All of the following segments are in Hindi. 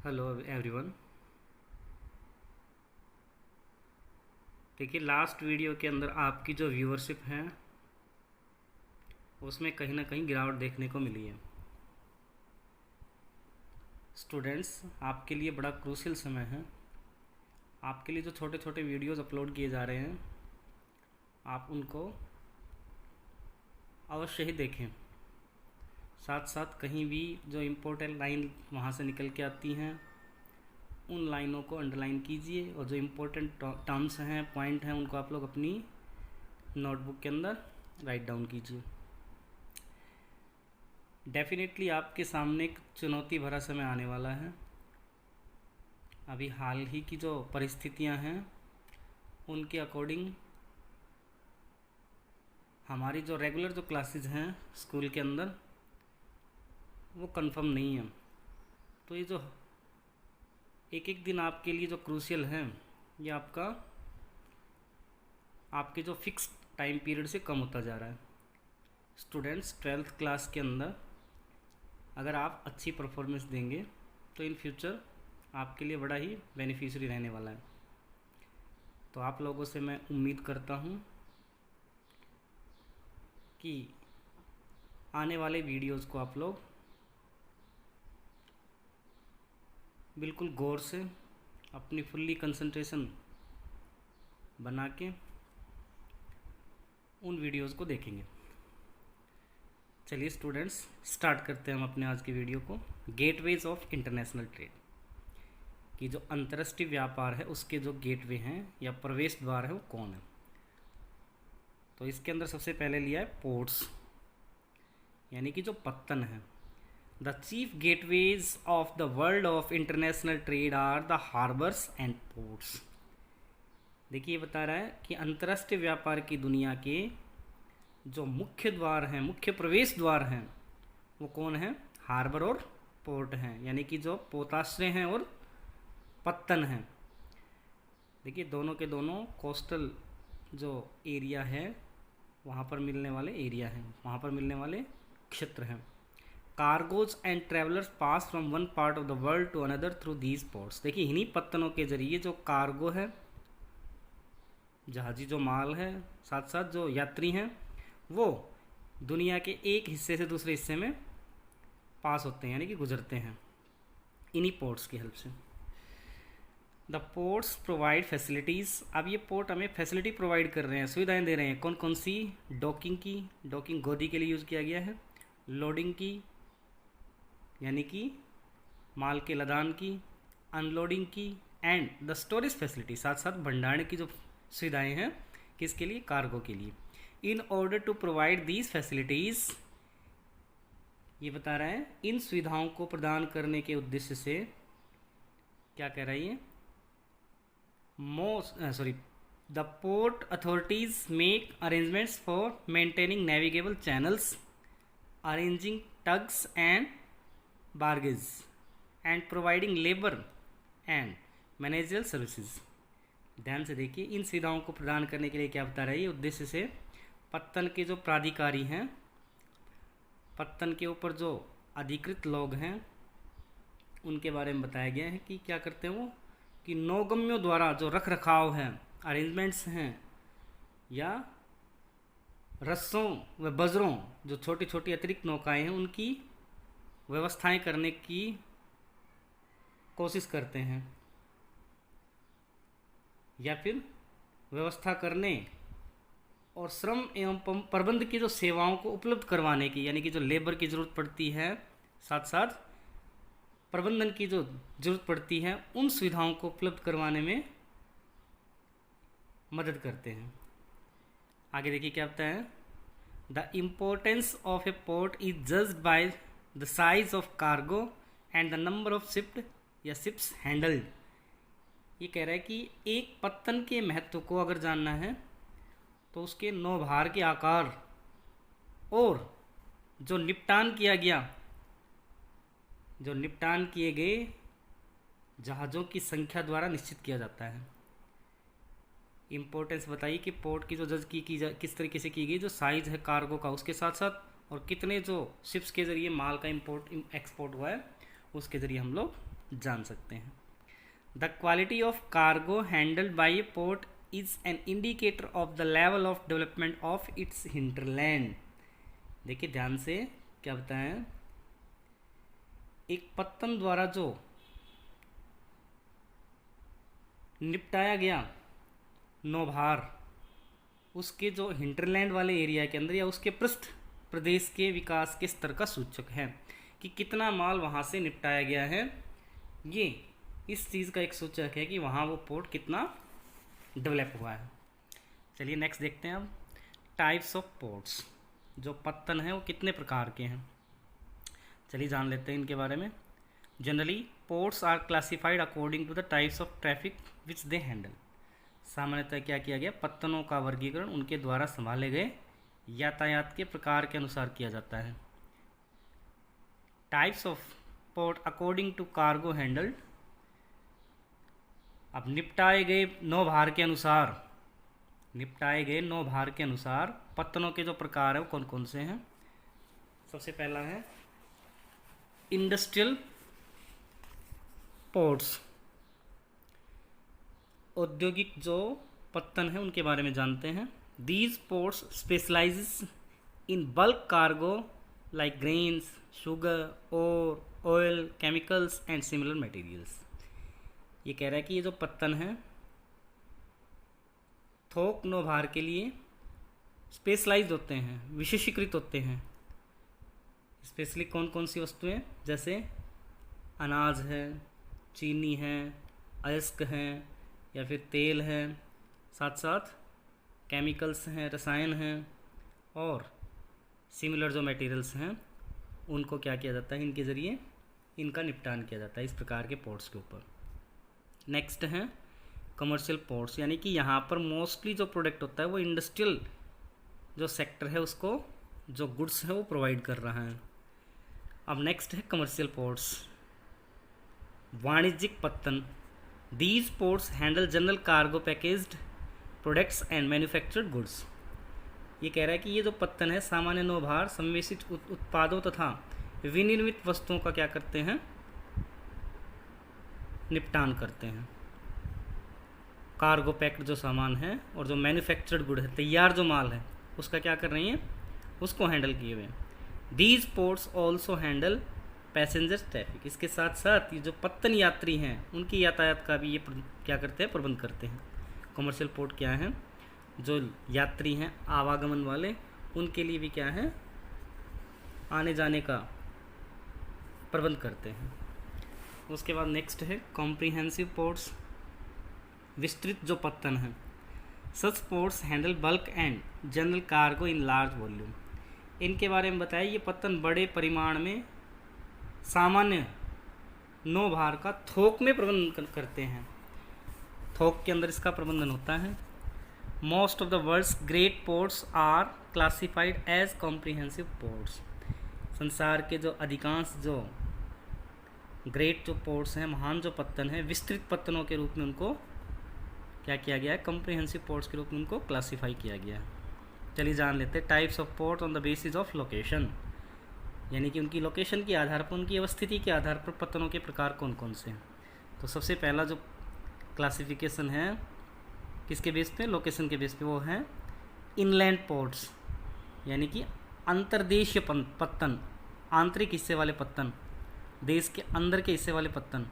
Hello everyone. देखिए, लास्ट वीडियो के अंदर आपकी जो व्यूअरशिप है उसमें कहीं ना कहीं गिरावट देखने को मिली है। स्टूडेंट्स, आपके लिए बड़ा क्रूशियल समय है। आपके लिए जो छोटे छोटे वीडियोस अपलोड किए जा रहे हैं आप उनको अवश्य ही देखें। साथ साथ कहीं भी जो इम्पोर्टेंट लाइन वहाँ से निकल के आती हैं उन लाइनों को अंडरलाइन कीजिए और जो इम्पोर्टेंट टर्म्स हैं, पॉइंट हैं, उनको आप लोग अपनी नोटबुक के अंदर राइट डाउन कीजिए। डेफिनेटली आपके सामने एक चुनौती भरा समय आने वाला है। अभी हाल ही की जो परिस्थितियां हैं उनके अकॉर्डिंग हमारी जो रेगुलर जो क्लासेस हैं स्कूल के अंदर वो कंफर्म नहीं है। तो ये जो एक एक दिन आपके लिए जो क्रूशियल है ये आपके जो फिक्स टाइम पीरियड से कम होता जा रहा है। स्टूडेंट्स, 12th क्लास के अंदर अगर आप अच्छी परफॉर्मेंस देंगे तो इन फ्यूचर आपके लिए बड़ा ही बेनिफिशियरी रहने वाला है। तो आप लोगों से मैं उम्मीद करता हूँ कि आने वाले वीडियोस को आप लोग बिल्कुल गौर से अपनी फुल्ली कंसंट्रेशन बना के उन वीडियोस को देखेंगे। चलिए स्टूडेंट्स, स्टार्ट करते हैं हम अपने आज की वीडियो को। गेटवेज ऑफ इंटरनेशनल ट्रेड की जो अंतर्राष्ट्रीय व्यापार है उसके जो गेटवे हैं या प्रवेश द्वार है वो कौन है। तो इसके अंदर सबसे पहले लिया है पोर्ट्स, यानी कि जो पत्तन है। The chief gateways of the world of international trade are the harbours and ports. देखिए, ये बता रहा है कि अंतर्राष्ट्रीय व्यापार की दुनिया के जो मुख्य द्वार हैं, मुख्य प्रवेश द्वार हैं, वो कौन है? हार्बर और पोर्ट हैं, यानी कि जो पोताश्रय हैं और पत्तन हैं। देखिए, दोनों के दोनों कोस्टल जो एरिया है वहाँ पर मिलने वाले एरिया हैं, वहाँ पर मिलने वाले क्षेत्र हैं। Cargoes and travellers pass from one part of the world to another through these ports. देखिए, इन्हीं पत्तनों के जरिए जो कार्गो है, जहाजी जो माल है, साथ साथ जो यात्री हैं, वो दुनिया के एक हिस्से से दूसरे हिस्से में पास होते हैं, यानी कि गुजरते हैं इन्हीं पोर्ट्स की हेल्प से। The ports provide facilities. अब ये पोर्ट हमें फैसिलिटी प्रोवाइड कर रहे हैं, सुविधाएं दे रहे हैं। कौन कौन सी? डॉकिंग की, डॉकिंग गोदी के लिए यूज़ किया गया है। लोडिंग की, यानी कि माल के लदान की। अनलोडिंग की एंड द स्टोरेज फैसिलिटी, साथ साथ भंडारण की जो सुविधाएं हैं, किसके लिए? कार्गो के लिए। In order to provide these facilities, ये बता रहा है इन सुविधाओं को प्रदान करने के उद्देश्य से क्या कह रही है? The port authorities make arrangements for maintaining navigable channels, arranging tugs and barges and providing labour and managerial services. ध्यान से देखिए, इन सुविधाओं को प्रदान करने के लिए क्या बता रही है? उद्देश्य से पत्तन के जो प्राधिकारी हैं, पत्तन के ऊपर जो अधिकृत लोग हैं, उनके बारे में बताया गया है कि क्या करते हैं वो, कि नौगम्यों द्वारा जो रख रखाव है, अरेंजमेंट्स हैं, या रस्सों व बजरों, जो छोटी छोटी अतिरिक्त नौकाएं हैं, उनकी व्यवस्थाएं करने की कोशिश करते हैं, या फिर व्यवस्था करने और श्रम एवं प्रबंध की जो सेवाओं को उपलब्ध करवाने की, यानी कि जो लेबर की ज़रूरत पड़ती है, साथ साथ प्रबंधन की जो ज़रूरत पड़ती है, उन सुविधाओं को उपलब्ध करवाने में मदद करते हैं। आगे देखिए क्या बताया है? The importance of A port is judged by the size of cargo and the number of shipped या शिप्स हैंडल्ड। ये कह रहा है कि एक पत्तन के महत्व को अगर जानना है तो उसके नौभार के आकार और जो निपटान किए गए जहाज़ों की संख्या द्वारा निश्चित किया जाता है। इम्पोर्टेंस बताइए कि पोर्ट की जो जज किस तरीके से की गई, जो साइज़ है कार्गो का उसके साथ साथ, और कितने जो शिप्स के ज़रिए माल का इंपोर्ट एक्सपोर्ट हुआ है उसके ज़रिए हम लोग जान सकते हैं। The quality of cargo handled by A port is an indicator of the level of development of its hinterland. देखिए ध्यान से क्या बताएं, एक पत्तन द्वारा जो निपटाया गया नौभार उसके जो हिंटरलैंड वाले एरिया के अंदर या उसके पृष्ठ प्रदेश के विकास के स्तर का सूचक है कि कितना माल वहाँ से निपटाया गया है। ये इस चीज़ का एक सूचक है कि वहाँ वो पोर्ट कितना डेवलप हुआ है। चलिए नेक्स्ट देखते हैं अब टाइप्स ऑफ पोर्ट्स। जो पत्तन है वो कितने प्रकार के हैं, चलिए जान लेते हैं इनके बारे में। Generally ports are classified according to the types of traffic which they handle. सामान्यतः क्या किया गया, पत्तनों का वर्गीकरण उनके द्वारा संभाले गए यातायात के प्रकार के अनुसार किया जाता है। Types of port according to cargo handled. अब निपटाए गए नौभार के अनुसार पत्तनों के जो प्रकार है वो कौन कौन से हैं। सबसे पहला है इंडस्ट्रियल पोर्ट्स। औद्योगिक जो पत्तन है उनके बारे में जानते हैं। These ports specialises in bulk cargo like grains, sugar, और oil, chemicals and similar materials. ये कह रहा है कि ये जो पत्तन है थोक नौभार के लिए स्पेशलाइज्ड होते हैं, विशेषीकृत होते हैं। स्पेशली कौन कौन सी वस्तुएं, जैसे अनाज है, चीनी है, अयस्क हैं या फिर तेल है, साथ साथ केमिकल्स हैं, रसायन हैं, और सिमिलर जो मटेरियल्स हैं उनको क्या किया जाता है, इनके ज़रिए इनका निपटान किया जाता है इस प्रकार के पोर्ट्स के ऊपर। नेक्स्ट है कमर्शियल पोर्ट्स, यानी कि यहाँ पर मोस्टली जो प्रोडक्ट होता है वो इंडस्ट्रियल जो सेक्टर है उसको जो गुड्स है वो प्रोवाइड कर रहा है। अब नेक्स्ट है कमर्शियल पोर्ट्स, वाणिज्यिक पत्तन। These ports handle general cargo packaged products and manufactured goods. ये कह रहा है कि ये जो पत्तन है सामान्य नौभार संवेशित उत्पादों तथा विनिर्मित वस्तुओं का क्या करते हैं, निपटान करते हैं। कार्गो पैक्ड जो सामान है और जो मैन्युफैक्चर्ड गुड है, तैयार जो माल है, उसका क्या कर रही हैं, उसको हैंडल किए हुए। These ports also handle passenger traffic. इसके साथ साथ ये जो पत्तन यात्री हैं उनकी यातायात का भी ये क्या करते हैं, प्रबंध करते हैं। कमर्शियल पोर्ट क्या है, जो यात्री हैं आवागमन वाले, उनके लिए भी क्या है, आने जाने का प्रबंध करते हैं। उसके बाद नेक्स्ट है कॉम्प्रिहेंसिव पोर्ट्स, विस्तृत जो पत्तन है। Such ports handle bulk and general cargo in large volume. इनके बारे में बताया, ये पत्तन बड़े परिमाण में सामान्य नौभार का थोक में प्रबंधन करते हैं। थोक के अंदर इसका प्रबंधन होता है। Most of the world's great ports are classified as comprehensive ports. संसार के जो अधिकांश जो ग्रेट जो पोर्ट्स हैं, महान जो पत्तन है, विस्तृत पत्तनों के रूप में उनको क्या किया गया है, कॉम्प्रिहेंसिव पोर्ट्स के रूप में उनको क्लासीफाई किया गया है। चलिए जान लेते हैं types of port on the basis of location, यानी कि उनकी लोकेशन के आधार पर, उनकी अवस्थिति के आधार पर पत्तनों के प्रकार कौन कौन से हैं। तो सबसे पहला जो क्लासिफिकेशन है किसके बेस पे, लोकेशन के बेस पे, वो है इनलैंड पोर्ट्स, यानी कि अंतर्देशीय पत्तन, आंतरिक हिस्से वाले पत्तन, देश के अंदर के हिस्से वाले पत्तन।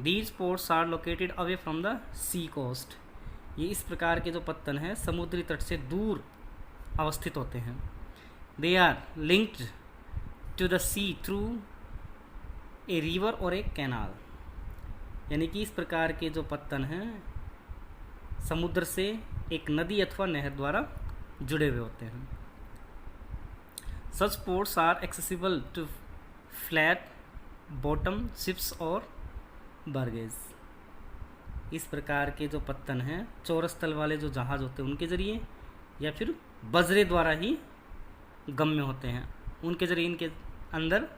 These ports are located away from the sea coast. ये इस प्रकार के जो पत्तन हैं समुद्री तट से दूर अवस्थित होते हैं। They are linked to the sea through a river और ए कैनाल, यानी कि इस प्रकार के जो पत्तन हैं समुद्र से एक नदी अथवा नहर द्वारा जुड़े हुए होते हैं। Such ports are accessible to flat bottom ships और बर्गेज। इस प्रकार के जो पत्तन हैं चौरस तल वाले जो जहाज होते हैं उनके ज़रिए या फिर बजरे द्वारा ही गम्य होते हैं, उनके ज़रिए इनके अंदर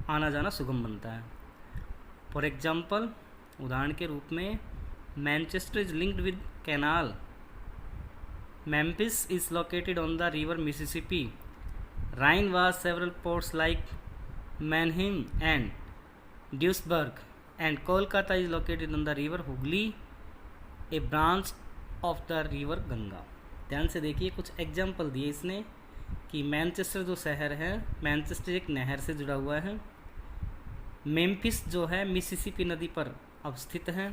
आना जाना सुगम बनता है। फॉर एग्जाम्पल, उदाहरण के रूप में, Manchester is linked with canal, Memphis is located on the river Mississippi, Rhine was several ports like Mannheim and Duisburg and Kolkata is located on the river Hooghly, a branch of the river Ganga. ध्यान से देखिए, कुछ एग्जाम्पल दिए इसने कि मैनचेस्टर जो शहर है, मैनचेस्टर एक नहर से जुड़ा हुआ है। मेम्फिस जो है मिसिसिपी नदी पर अवस्थित है।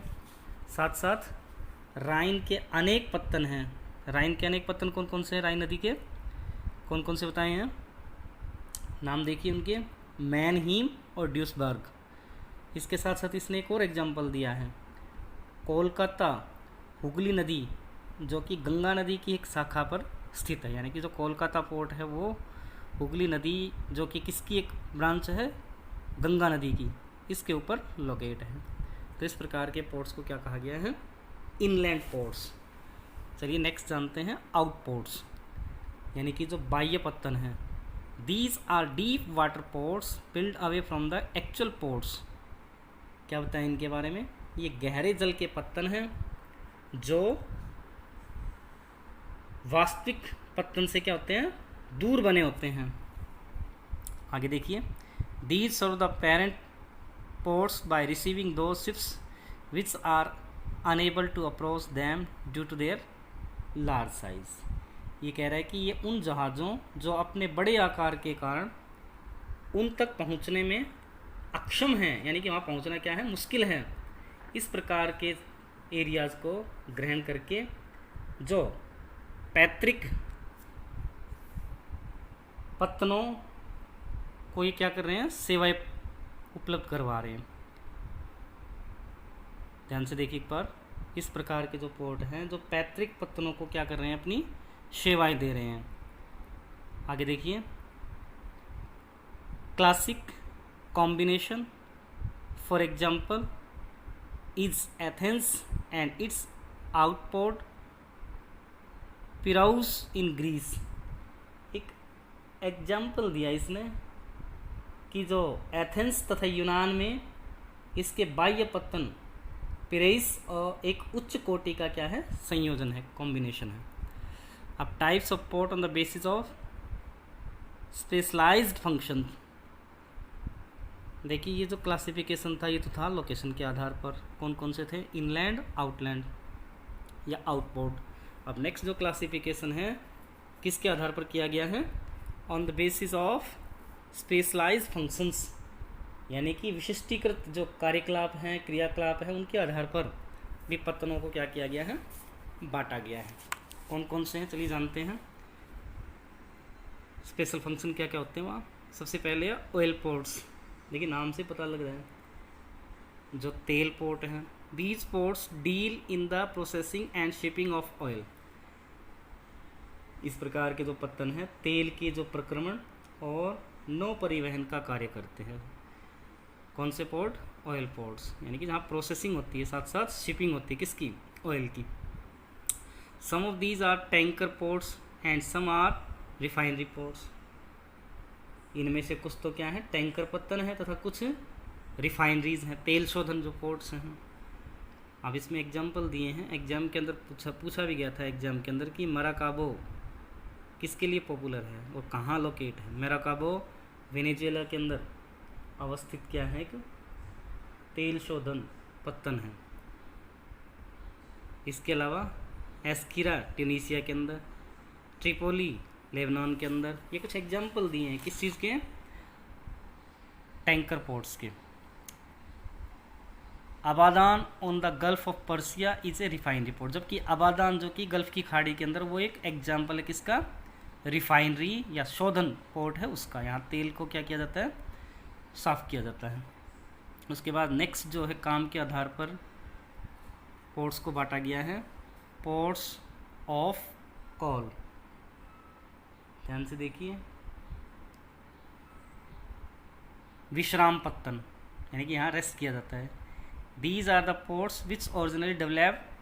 साथ साथ राइन के अनेक पत्तन हैं। राइन के अनेक पत्तन कौन कौन से हैं? राइन नदी के कौन कौन से बताए हैं? नाम देखिए उनके, मैनहीम और ड्यूसबर्ग। इसके साथ साथ इसने एक और एग्जाम्पल दिया है, कोलकाता हुगली नदी जो कि गंगा नदी की एक शाखा पर स्थित है। यानी कि जो कोलकाता पोर्ट है वो हुगली नदी जो कि किसकी एक ब्रांच है? गंगा नदी की, इसके ऊपर लोकेट है। तो इस प्रकार के पोर्ट्स को क्या कहा गया है? Inland ports. चलिए नेक्स्ट जानते हैं आउट पोर्ट्स, यानी कि जो बाह्य पत्तन है। These are deep water ports build away from the actual ports. क्या बताएं इनके बारे में? ये गहरे जल के पत्तन हैं जो वास्तविक पत्तन से क्या होते हैं? दूर बने होते हैं। आगे देखिए, these serve the parent ports by receiving those ships which are unable to approach them due to their large size. ये कह रहा है कि ये उन जहाज़ों जो अपने बड़े आकार के कारण उन तक पहुंचने में अक्षम हैं, यानी कि वहाँ पहुंचना क्या है? मुश्किल है। इस प्रकार के एरियाज़ को ग्रहण करके जो पैतृक पत्तनों को ये क्या कर रहे हैं? सेवाएं उपलब्ध करवा रहे हैं। ध्यान से देखिए एक बार, इस प्रकार के जो पोर्ट हैं जो पैतृक पत्तनों को क्या कर रहे हैं? अपनी सेवाएं दे रहे हैं। आगे देखिए, classic combination for example is Athens and its outport Piraeus in Greece. एक एग्जाम्पल दिया इसने कि जो एथेंस तथा यूनान में इसके बाह्य पत्तन पिरेस और एक उच्च कोटि का क्या है? संयोजन है, कॉम्बिनेशन है। अब types of port on the basis of specialised function. देखिए ये जो क्लासिफिकेशन था ये तो था लोकेशन के आधार पर, कौन कौन से थे? इनलैंड, आउटलैंड या आउटपोर्ट। अब नेक्स्ट जो क्लासिफिकेशन है किसके आधार पर किया गया है? On the basis of specialised functions, यानी कि विशिष्टीकृत जो कार्यकलाप हैं, क्रियाकलाप हैं, उनके आधार पर भी पत्तनों को क्या किया गया है? बांटा गया है। कौन कौन से हैं चलिए जानते हैं। स्पेशल फंक्शन क्या क्या होते हैं वहाँ? सबसे पहले है ऑयल पोर्ट्स। देखिए नाम से पता लग रहा है, जो तेल पोर्ट हैं। These ports deal in the processing and shipping of oil. इस प्रकार के जो पत्तन हैं तेल के जो प्रक्रमण और नौ परिवहन का कार्य करते हैं। कौन से पोर्ट? ऑयल पोर्ट्स, यानी कि जहाँ प्रोसेसिंग होती है साथ साथ शिपिंग होती है किसकी? ऑयल की। Some of these are tanker ports and some are refinery ports. इनमें से कुछ तो क्या है? टैंकर पत्तन है तथा कुछ रिफाइनरीज हैं, तेल शोधन जो पोर्ट्स हैं। अब इसमें एग्जाम्पल दिए हैं। एग्जाम के अंदर पूछा भी गया था एग्जाम के अंदर कि मराकाबो किसके लिए पॉपुलर है और कहाँ लोकेट है? मराकाबो वेनेजुएला के अंदर अवस्थित क्या है? एक तेल शोधन पत्तन है। इसके अलावा एस्किरा ट्यूनीसिया के अंदर, ट्रिपोली लेबनान के अंदर। ये कुछ एग्जाम्पल दिए हैं किस चीज़ के? टैंकर पोर्ट्स के। Abadan on the gulf of Persia is a refinery port, जबकि अबादान जो कि गल्फ की खाड़ी के अंदर वो एक एग्जाम्पल है किसका? रिफाइनरी या शोधन पोर्ट है उसका। यहाँ तेल को क्या किया जाता है? साफ़ किया जाता है। उसके बाद नेक्स्ट जो है काम के आधार पर पोर्ट्स को बांटा गया है, पोर्ट्स ऑफ कॉल। ध्यान से देखिए, विश्राम पत्तन, यानी कि यहाँ रेस्ट किया जाता है। These are the ports which originally developed